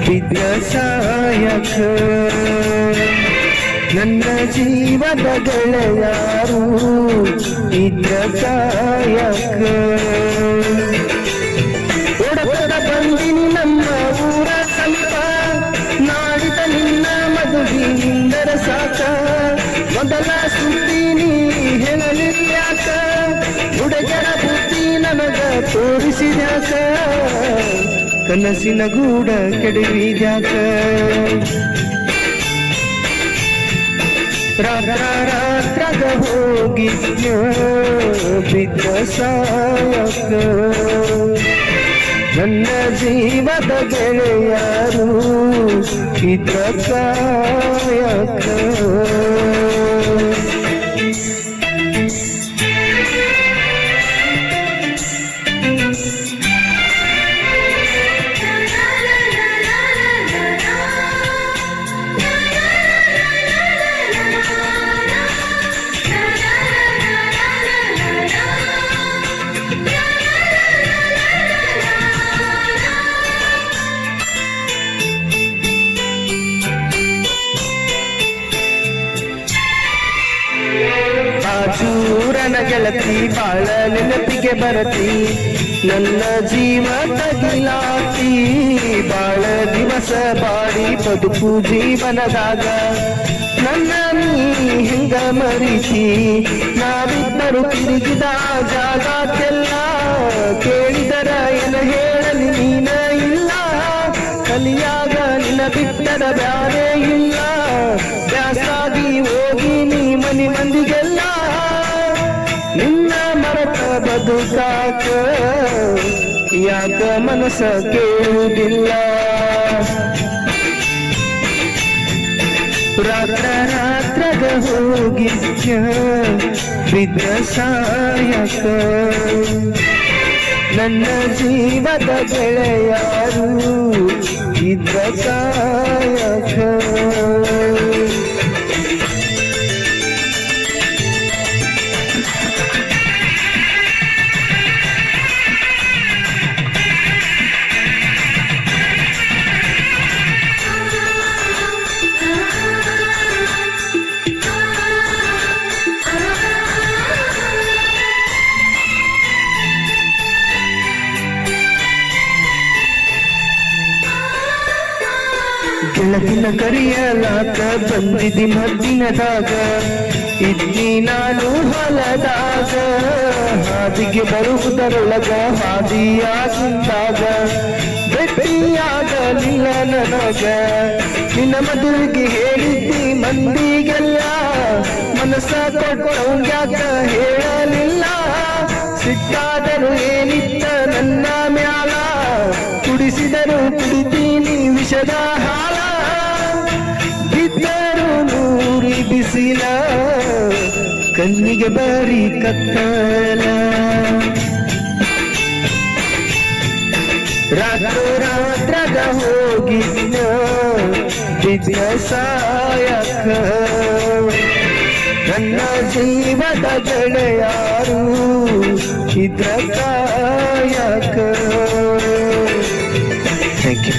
ಬಿದ್ದ ಸಾಯಕ ನನ್ನ ಜೀವದ ಗೆಳೆಯಾರು ಇದ್ದ ಕಾಯಕ ಓಡದ ಬಂದಿನಿ ನಮ್ಮ ಊರ ಸಮೀಪ ನಾಡಿದ ನಿನ್ನ ಮದುವಿನಿಂದರ ಸಾಕ ಮೊದಲ ಸುದ್ದಿ ನೀ ಹೇಳಲಿಲ್ಯಾಕ ಹುಡುಗರ ಬುದ್ಧಿ ನನಗ ತೋರಿಸಿದ್ಯಾಕ ಕನಸಿನ ಗೂಡ ಕೆಡವಿದ್ಯಾಕ ರಾತ್ರಾಗ ಹೋಗಿದ್ಯ ಬಿದ್ದ ಸಾಯಕ ನನ್ನ ಜೀವದ ಗೆಳೆಯಾರು ಇದ್ದ ಕಾಯಕ ಚೂರನ ಗೆಳತಿ ಬಾಳ ನೆನಪಿಗೆ ಬರತಿ ನನ್ನ ಜೀವ ತಗಿಲಾತಿ ಬಾಳ ದಿವಸ ಬಾಡಿ ಬದುಕು ಜೀವನದಾಗ ನನ್ನ ನೀ ಹಿಂಗ ಮರಿತಿ ನಾವಿಬ್ಬರು ತಿರುಗಿದ ಜಾಗಕ್ಕೆಲ್ಲ ಕೇಳಿದರ ಏನ ಹೇಳಲಿ ನೀನ ಇಲ್ಲ ಕಲಿಯಾಗ ನಿನ್ನ ಬಿಟ್ಟರ ಬ್ಯಾರೆ ಇಲ್ಲ ಬ್ಯಾಸಾಗಿ ಹೋಗಿ ನೀ ಮನಿ ಮಂದಿಗೆಲ್ಲ ನಿನ್ನ ಮರತ ಬದುಕಾಕ ಯಾಕ ಮನಸ ಕೇಳುವುದಿಲ್ಲ ರಾತ್ರಾಗ ಹೋಗಿದ್ಯ ಬಿದ್ದ ಸಾಯಕ ನನ್ನ ಜೀವದ ಗೆಳೆಯಾರು ಇದ್ದ ಕಾಯಕ ಗೆಳತಿನ ಕರಿಯಲಾಕ ಬಂದಿದಿ ಮದ್ದಿನದಾಗ ಇದ್ದಿ ನಾನು ಹೊಲದಾಗ ಹಾದಿಗೆ ಬರುವುದರೊಳಗ ಹಾದಿಯಾಗಿದ್ದಾಗ ಭೇಟಿಯಾಗಲಿಲ್ಲ ನನಗ ನಿನ್ನ ಮದುವೆಗೆ ಹೇಳಿದ್ದಿ ಮಂದಿಗೆಲ್ಲ ಮನಸ್ಸ ಕೊಟ್ಟವ್ಯಾಕ ಹೇಳಲಿಲ್ಲ ಸಿಟ್ಟಾದರೂ ಏನಿತ್ತ ನನ್ನ ಮ್ಯಾಲ ಕುಡಿಸಿದರು ಕುಡಿತೀನಿ ವಿಷದ ಹಾಲ ಬಿದ್ದರು ನೂರಿ ಬಿಸಿಲ ಕಣ್ಣಿಗೆ ಬರಿ ಕತ್ತಲ ರಾತ್ರಾಗ ಹೋಗಿದ್ನ ಬಿದ್ದ ಸಾಯಕ ನನ್ನ ಜೀವದ ಗೆಳೆಯಾರು ಇದ್ರ ಕಾಯಕ. Thank you.